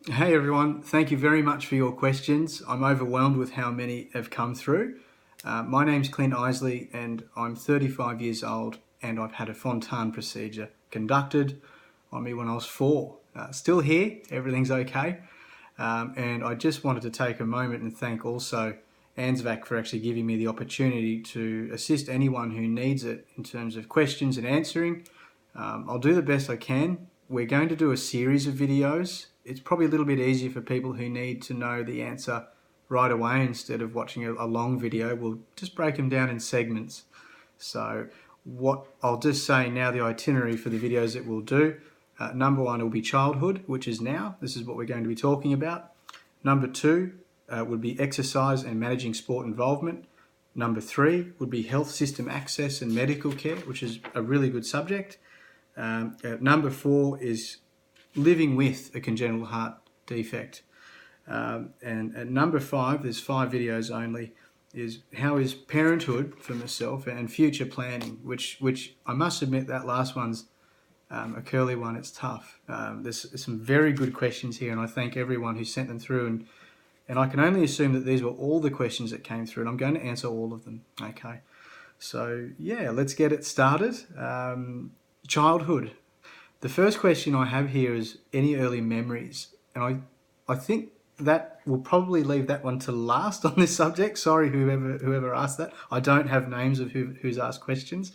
Hey everyone, thank you very much for your questions. I'm overwhelmed with how many have come through. My name's Clint and I'm 35 years old and I've had a Fontan procedure conducted on me when I was 4. Still here, everything's okay. And I just wanted to take a moment and thank also ANZFAC for actually giving me the opportunity to assist anyone who needs it in terms of questions and answering. I'll do the best I can. We're going to do a series of videos. It's probably a little bit easier for people who need to know the answer right away instead of watching a long video. We'll just break them down in segments. So what I'll just say now, the itinerary for the videos that we'll do. Number 1 will be childhood, which is now. This is what we're going to be talking about. Number 2 would be exercise and managing sport involvement. Number 3 would be health system access and medical care, which is a really good subject. Number 4 is living with a congenital heart defect. And at number 5, there's 5 videos only, is how is parenthood for myself and future planning, which I must admit that last one's a curly one. It's tough. There's some very good questions here, and I thank everyone who sent them through. And I can only assume that these were all the questions that came through, and I'm going to answer all of them. Okay. So yeah, let's get it started. Childhood. The first question I have here is any early memories, and I think that we'll probably leave that one to last on this subject. Sorry, whoever asked that. I don't have names of who's asked questions,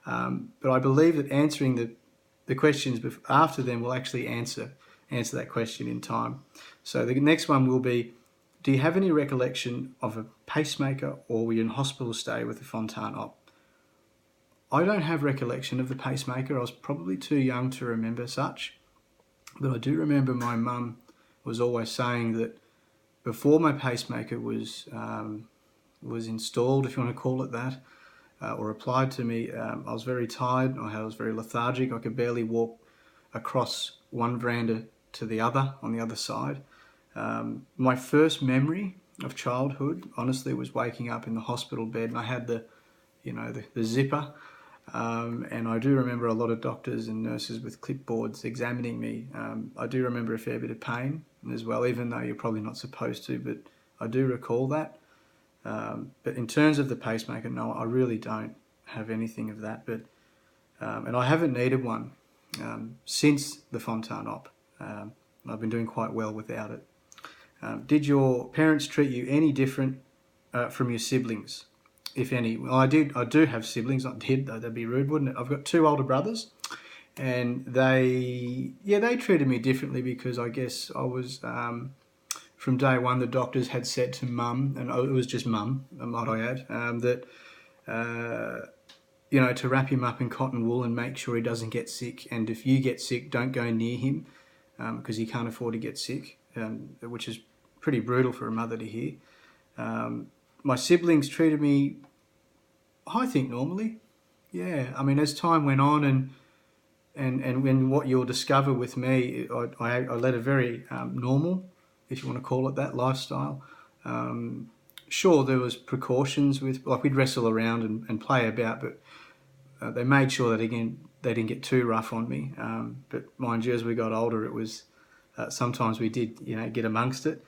but I believe that answering the questions after them will actually answer that question in time. So the next one will be, do you have any recollection of a pacemaker or were you in hospital stay with a Fontan op? I don't have recollection of the pacemaker. I was probably too young to remember such, but I do remember my mum was always saying that before my pacemaker was installed, if you want to call it that, or applied to me, I was very tired. I was very lethargic. I could barely walk across one veranda to the other on the other side. My first memory of childhood, honestly, was waking up in the hospital bed, and I had the zipper. And I do remember a lot of doctors and nurses with clipboards examining me. I do remember a fair bit of pain as well, even though you're probably not supposed to, but I do recall that. But in terms of the pacemaker, no, I really don't have anything of that. But and I haven't needed one since the Fontan op. I've been doing quite well without it. Did your parents treat you any different from your siblings, if any? Well, I do have siblings. Not did, though. That'd be rude, wouldn't it? I've got 2 older brothers, and they treated me differently because I guess I was from day one. The doctors had said to mum, and it was just mum, might I add, that to wrap him up in cotton wool and make sure he doesn't get sick. And if you get sick, don't go near him because he can't afford to get sick, which is pretty brutal for a mother to hear. My siblings treated me, I think, normally. Yeah, I mean, as time went on and when what you'll discover with me, I led a very normal, if you want to call it that, lifestyle. Sure, there was precautions with, like, we'd wrestle around and play about, but they made sure that, again, they didn't get too rough on me. But mind you, as we got older, it was sometimes we did, get amongst it.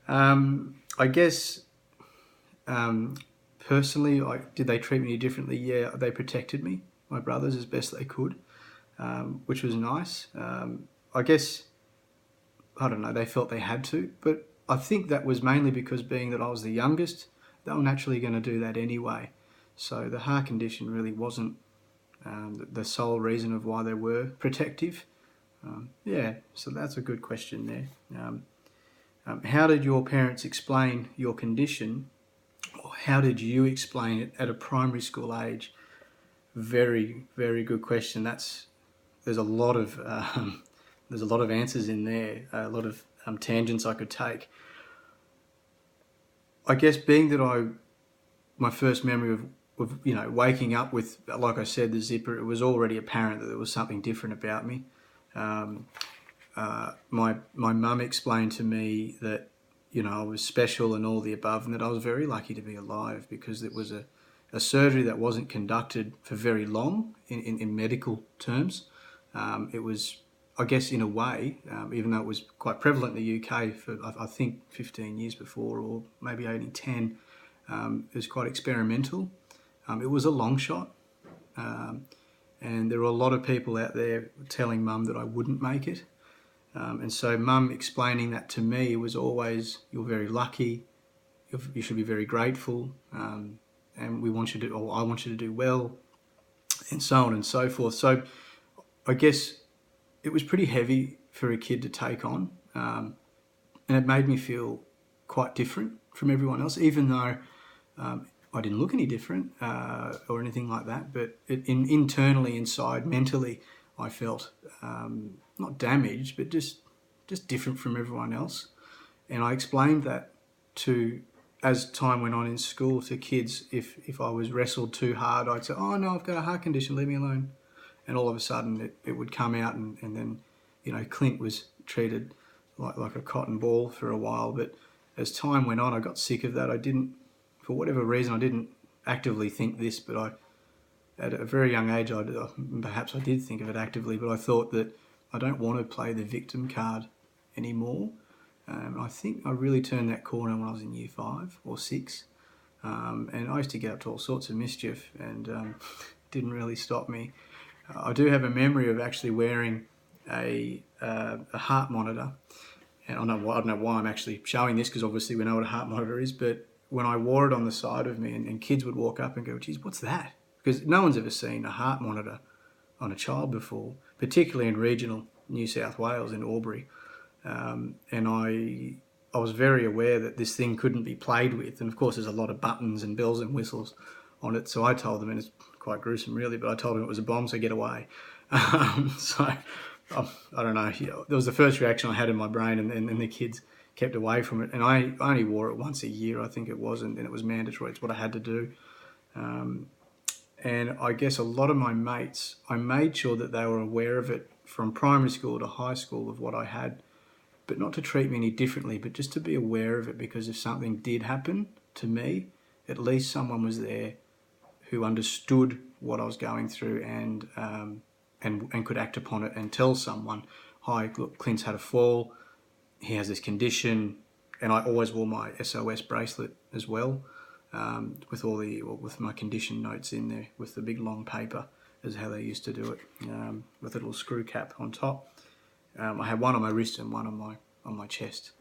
I guess personally, did they treat me differently? Yeah, they protected me, my brothers, as best they could, which was nice. I guess, I don't know, they felt they had to, but I think that was mainly because being that I was the youngest, they were naturally going to do that anyway. So the heart condition really wasn't the sole reason of why they were protective. So that's a good question there. How did your parents explain your condition, or how did you explain it at a primary school age? Very, very good question. There's a lot of answers in there, a lot of tangents I could take. I guess being that my first memory of waking up with, like I said, the zipper, it was already apparent that there was something different about me. My mum explained to me that I was special and all the above, and that I was very lucky to be alive because it was a surgery that wasn't conducted for very long in medical terms. It was I guess in a way, even though it was quite prevalent in the UK for I think 15 years before, or maybe only 10, it was quite experimental. It was a long shot, and there were a lot of people out there telling Mum that I wouldn't make it. And so Mum explaining that to me was always, you're very lucky, you should be very grateful, and we want you to, or I want you to do well, and so on and so forth. So I guess it was pretty heavy for a kid to take on, and it made me feel quite different from everyone else, even though I didn't look any different or anything like that. But internally, inside, mentally, I felt not damaged, but just different from everyone else. And I explained that as time went on in school, to kids. If I was wrestled too hard, I'd say, "Oh no, I've got a heart condition, leave me alone." And all of a sudden it would come out, and then, Clint was treated like a cotton ball for a while. But as time went on, I got sick of that. I didn't, for whatever reason, I didn't actively think this, but at a very young age, perhaps I did think of it actively, but I thought that I don't want to play the victim card anymore. I think I really turned that corner when I was in year 5 or 6. And I used to get up to all sorts of mischief, and didn't really stop me. I do have a memory of actually wearing a heart monitor, and I don't know why I'm actually showing this, because obviously we know what a heart monitor is, but when I wore it on the side of me, and kids would walk up and go, "Geez, what's that?" Because no one's ever seen a heart monitor on a child before, particularly in regional New South Wales, in Albury. And I was very aware that this thing couldn't be played with, and of course there's a lot of buttons and bells and whistles on it. So I told them, and it's quite gruesome really, but I told them it was a bomb, so get away. So I don't know. That was the first reaction I had in my brain, and the kids kept away from it. And I only wore it once a year, I think it was, and it was mandatory. It's what I had to do. And I guess a lot of my mates, I made sure that they were aware of it from primary school to high school, of what I had, but not to treat me any differently, but just to be aware of it, because if something did happen to me, at least someone was there who understood what I was going through, and could act upon it and tell someone, "Hi, look, Clint's had a fall, he has this condition." And I always wore my SOS bracelet as well, with my condition notes in there, with the big long paper, is how they used to do it, with a little screw cap on top. I had one on my wrist and one on my chest.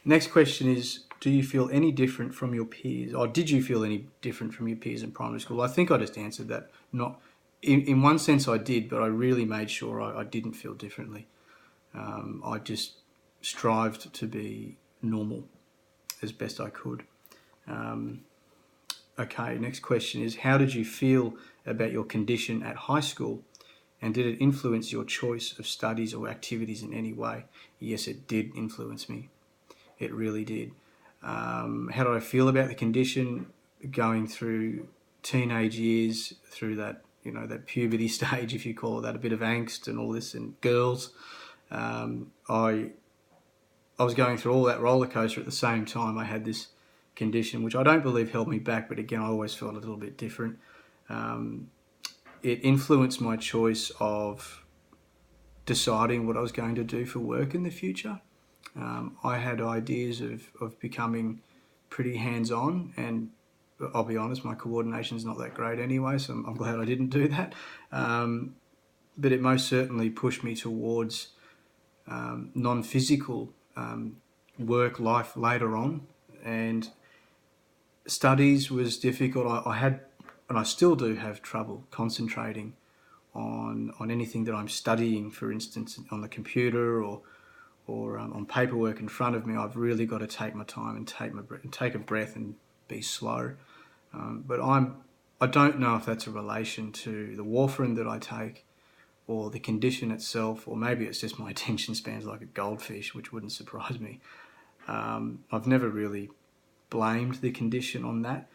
Next question is, do you feel any different from your peers? Or did you feel any different from your peers in primary school? I think I just answered that. Not in one sense I did, but I really made sure I didn't feel differently. I just strived to be normal as best I could. Okay, next question is, how did you feel about your condition at high school? And did it influence your choice of studies or activities in any way? Yes, it did influence me. It really did. How did I feel about the condition going through teenage years, through that, that puberty stage, if you call it that, a bit of angst and all this, and girls? I was going through all that roller coaster at the same time. I had this condition, which I don't believe held me back, but again, I always felt a little bit different. It influenced my choice of deciding what I was going to do for work in the future. I had ideas of becoming pretty hands-on, and I'll be honest, my coordination's not that great anyway, so I'm glad I didn't do that. But it most certainly pushed me towards non-physical work life later on, and studies was difficult. I had, and I still do have, trouble concentrating on anything that I'm studying. For instance, on the computer or on paperwork in front of me, I've really got to take my time and take a breath and be slow. But I don't know if that's a relation to the warfarin that I take, or the condition itself, or maybe it's just my attention span's like a goldfish, which wouldn't surprise me. I've never really blamed the condition on that.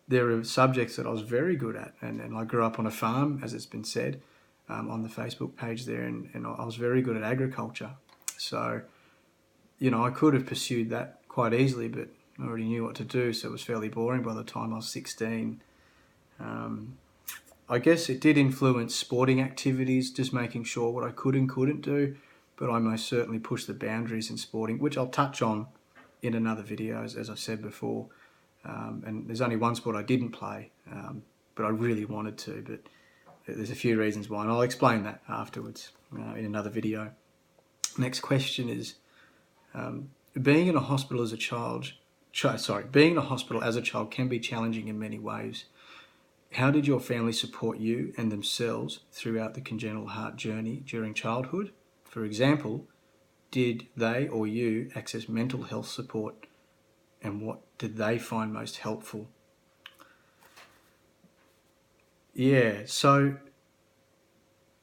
There are subjects that I was very good at, and I grew up on a farm, as it's been said on the Facebook page there, and I was very good at agriculture. So, I could have pursued that quite easily, but I already knew what to do, so it was fairly boring by the time I was 16. I guess it did influence sporting activities, just making sure what I could and couldn't do, but I most certainly pushed the boundaries in sporting, which I'll touch on in another video, as I said before. And there's only one sport I didn't play, but I really wanted to, but there's a few reasons why, and I'll explain that afterwards in another video. Next question is, being in a hospital as a child, being in a hospital as a child can be challenging in many ways. How did your family support you and themselves throughout the congenital heart journey during childhood? For example, did they or you access mental health support, and what did they find most helpful? Yeah, so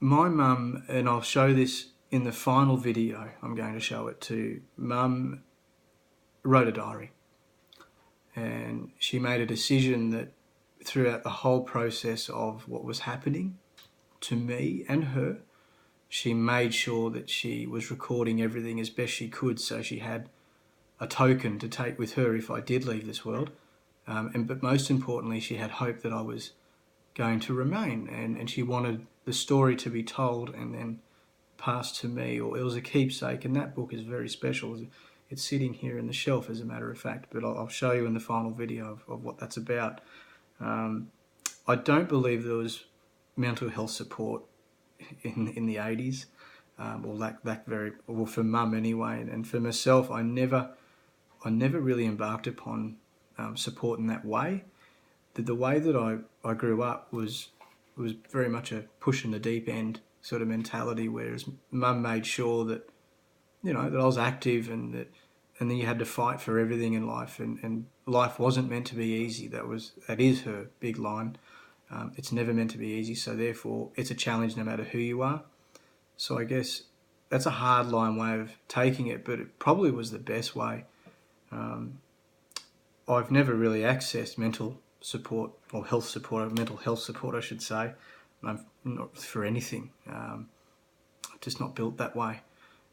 my mum, and I'll show this in the final video, I'm going to show it to, Mum wrote a diary, and she made a decision that throughout the whole process of what was happening to me and her, she made sure that she was recording everything as best she could, so she had a token to take with her if I did leave this world. But most importantly, she had hope that I was going to remain, and she wanted the story to be told and then passed to me, or it was a keepsake, and that book is very special. It's sitting here in the shelf, as a matter of fact, but I'll show you in the final video of what that's about. I don't believe there was mental health support in the 80s, or for Mum anyway, and for myself, I never really embarked upon support in that way. The way that I grew up was very much a push in the deep end sort of mentality, whereas Mum made sure that, that I was active, and then you had to fight for everything in life, and life wasn't meant to be easy. That is her big line. It's never meant to be easy, so therefore it's a challenge no matter who you are. So I guess that's a hard line way of taking it, but it probably was the best way. I've never really accessed mental support or mental health support, I should say. I'm not for anything. I'm just not built that way.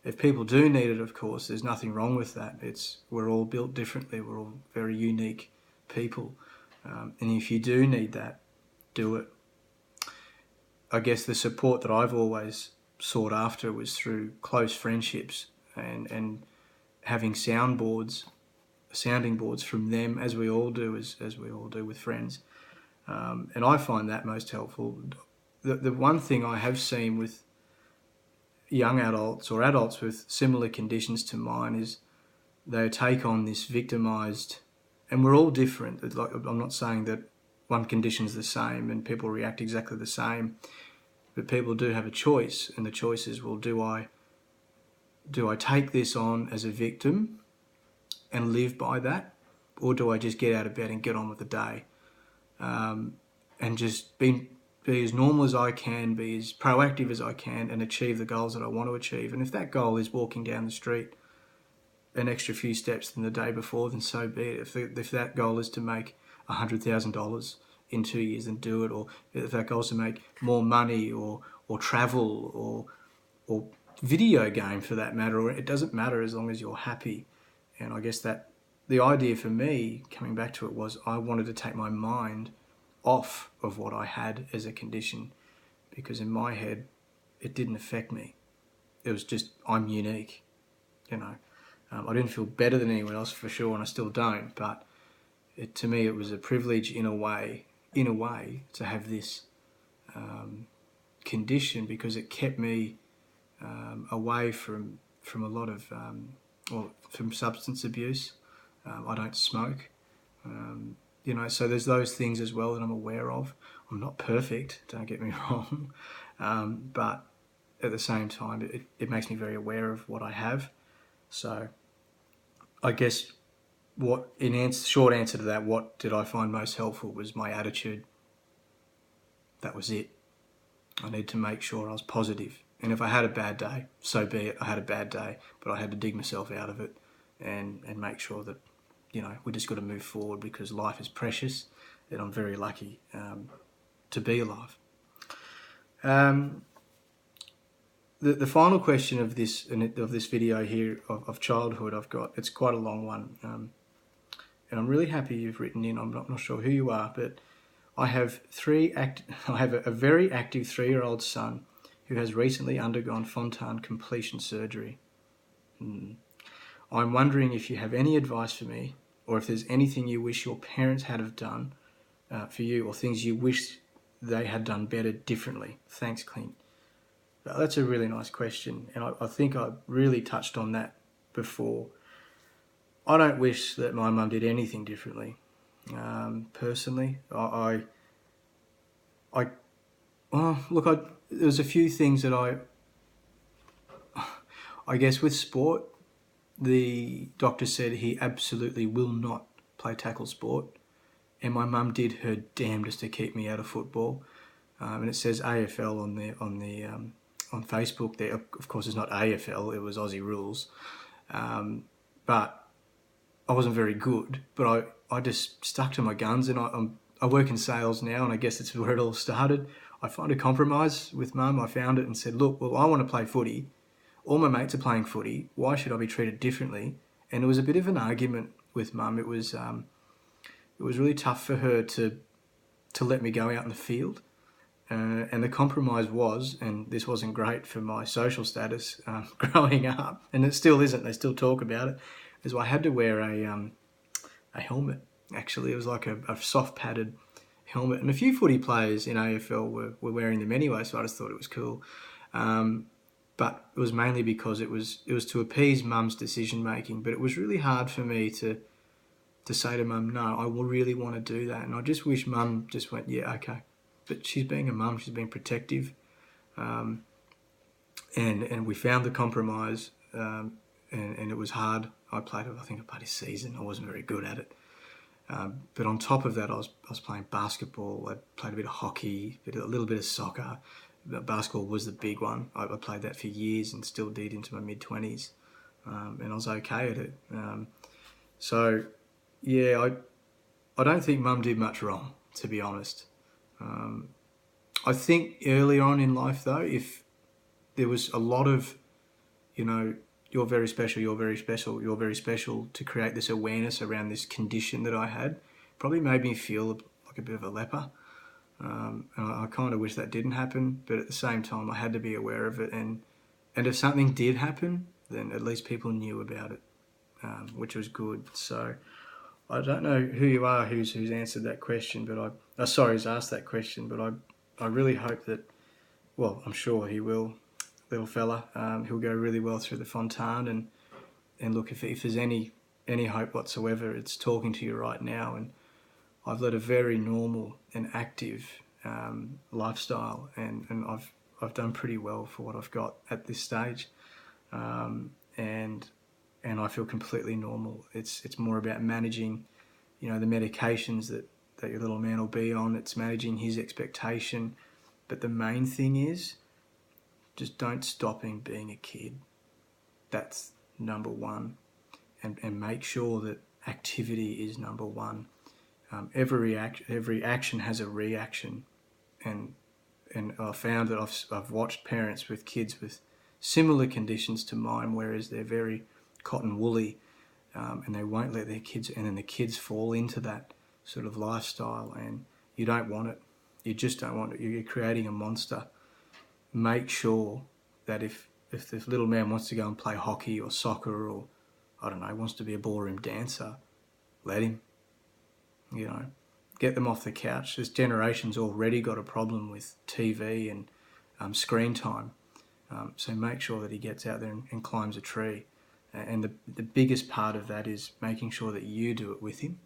If people do need it, of course, there's nothing wrong with that. We're all built differently. We're all very unique people. And if you do need that, do it. I guess the support that I've always sought after was through close friendships and having sounding boards from them, as we all do, as we all do with friends. And I find that most helpful. The one thing I have seen with young adults or adults with similar conditions to mine is they take on this victimised, and we're all different. I'm not saying that one condition's the same and people react exactly the same, but people do have a choice, and the choice is, well, do I take this on as a victim and live by that, or do I just get out of bed and get on with the day, and just be as normal as I can, be as proactive as I can, and achieve the goals that I want to achieve? And if that goal is walking down the street an extra few steps than the day before, then so be it. If that goal is to make $100,000 in 2 years, then do it. Or if that goal is to make more money, or travel, or video game for that matter, or it doesn't matter as long as you're happy. And I guess that the idea for me, coming back to it, was I wanted to take my mind off of what I had as a condition, because in my head it didn't affect me. It was just, I'm unique, I didn't feel better than anyone else for sure, and I still don't, but to me it was a privilege in a way to have this condition, because it kept me away from a lot of from substance abuse. I don't smoke, so there's those things as well that I'm aware of. I'm not perfect, don't get me wrong, but at the same time it makes me very aware of what I have. So I guess short answer to that, what did I find most helpful, was my attitude. That was it. I need to make sure I was positive. And if I had a bad day, so be it. I had a bad day, but I had to dig myself out of it and make sure that, we just got to move forward, because life is precious, and I'm very lucky to be alive. The final question of this video here of childhood I've got, it's quite a long one, and I'm really happy you've written in. I'm not sure who you are, but I have a very active 3-year-old son who has recently undergone Fontan completion surgery. I'm wondering if you have any advice for me, or if there's anything you wish your parents had have done for you, or things you wish they had done better differently. Thanks, Clint. That's a really nice question, and I think I really touched on that before. I don't wish that my mum did anything differently. Personally, there's a few things that I guess with sport, the doctor said he absolutely will not play tackle sport, and my mum did her damnedest to keep me out of football. And it says AFL on Facebook. There, of course, it's not AFL. It was Aussie rules, but I wasn't very good. But I just stuck to my guns, and I work in sales now, and I guess it's where it all started. I found a compromise with mum. I found it and said, look, well, I want to play footy. All my mates are playing footy. Why should I be treated differently? And it was a bit of an argument with mum. It was really tough for her to let me go out in the field. And the compromise was, and this wasn't great for my social status growing up, and it still isn't, they still talk about it, is I had to wear a helmet. Actually, it was like a soft padded helmet, and a few footy players in AFL were wearing them anyway, so I just thought it was cool. But it was mainly because it was to appease mum's decision making, but it was really hard for me to say to mum, no, I will really want to do that. And I just wish mum just went, yeah, okay. But she's being a mum, she's being protective. And we found the compromise, and it was hard. I played a season. I wasn't very good at it. But on top of that, I was playing basketball. I played a bit of hockey, a little bit of soccer. Basketball was the big one. I played that for years and still did into my mid-20s. And I was okay at it. So, yeah, I don't think mum did much wrong, to be honest. I think early on in life, though, if there was a lot of, you're very special, you're very special, you're very special, to create this awareness around this condition that I had, probably made me feel like a bit of a leper. And I kind of wish that didn't happen, but at the same time, I had to be aware of it. And if something did happen, then at least people knew about it, which was good. So I don't know who you are who's answered that question, but who's asked that question, but I really hope that, well, I'm sure he will, little fella. He'll go really well through the Fontan, and look, if there's any hope whatsoever, it's talking to you right now. And I've led a very normal and active lifestyle, and I've done pretty well for what I've got at this stage, and I feel completely normal. It's more about managing, the medications that your little man will be on. It's managing his expectation, but the main thing is just don't stop him being a kid. That's number one, and make sure that activity is number one. Every action has a reaction, and I found that I've watched parents with kids with similar conditions to mine, whereas they're very cotton woolly, and they won't let their kids, and then the kids fall into that sort of lifestyle, and you don't want it. You just don't want it. You're creating a monster. Make sure that if this little man wants to go and play hockey or soccer, or wants to be a ballroom dancer, let him. Get them off the couch. This generation's already got a problem with TV and screen time. So make sure that he gets out there and climbs a tree. And the biggest part of that is making sure that you do it with him.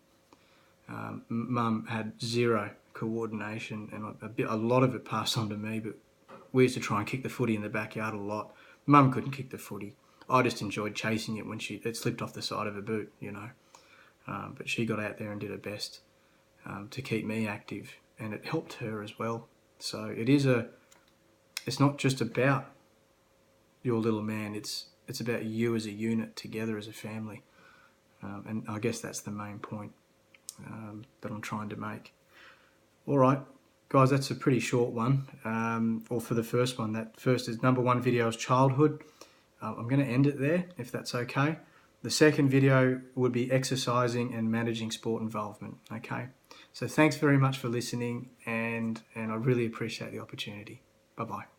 Mum had zero coordination, and a lot of it passed on to me, but we used to try and kick the footy in the backyard a lot. Mum couldn't kick the footy. I just enjoyed chasing it when it slipped off the side of her boot, but she got out there and did her best to keep me active, and it helped her as well. So it's not just about your little man, it's about you as a unit, together as a family. And I guess that's the main point that I'm trying to make. All right, guys, that's a pretty short one. Or for the first one, that first is number one video is childhood. I'm going to end it there, if that's okay. The second video would be exercising and managing sport involvement. Okay, so thanks very much for listening, and I really appreciate the opportunity. Bye-bye.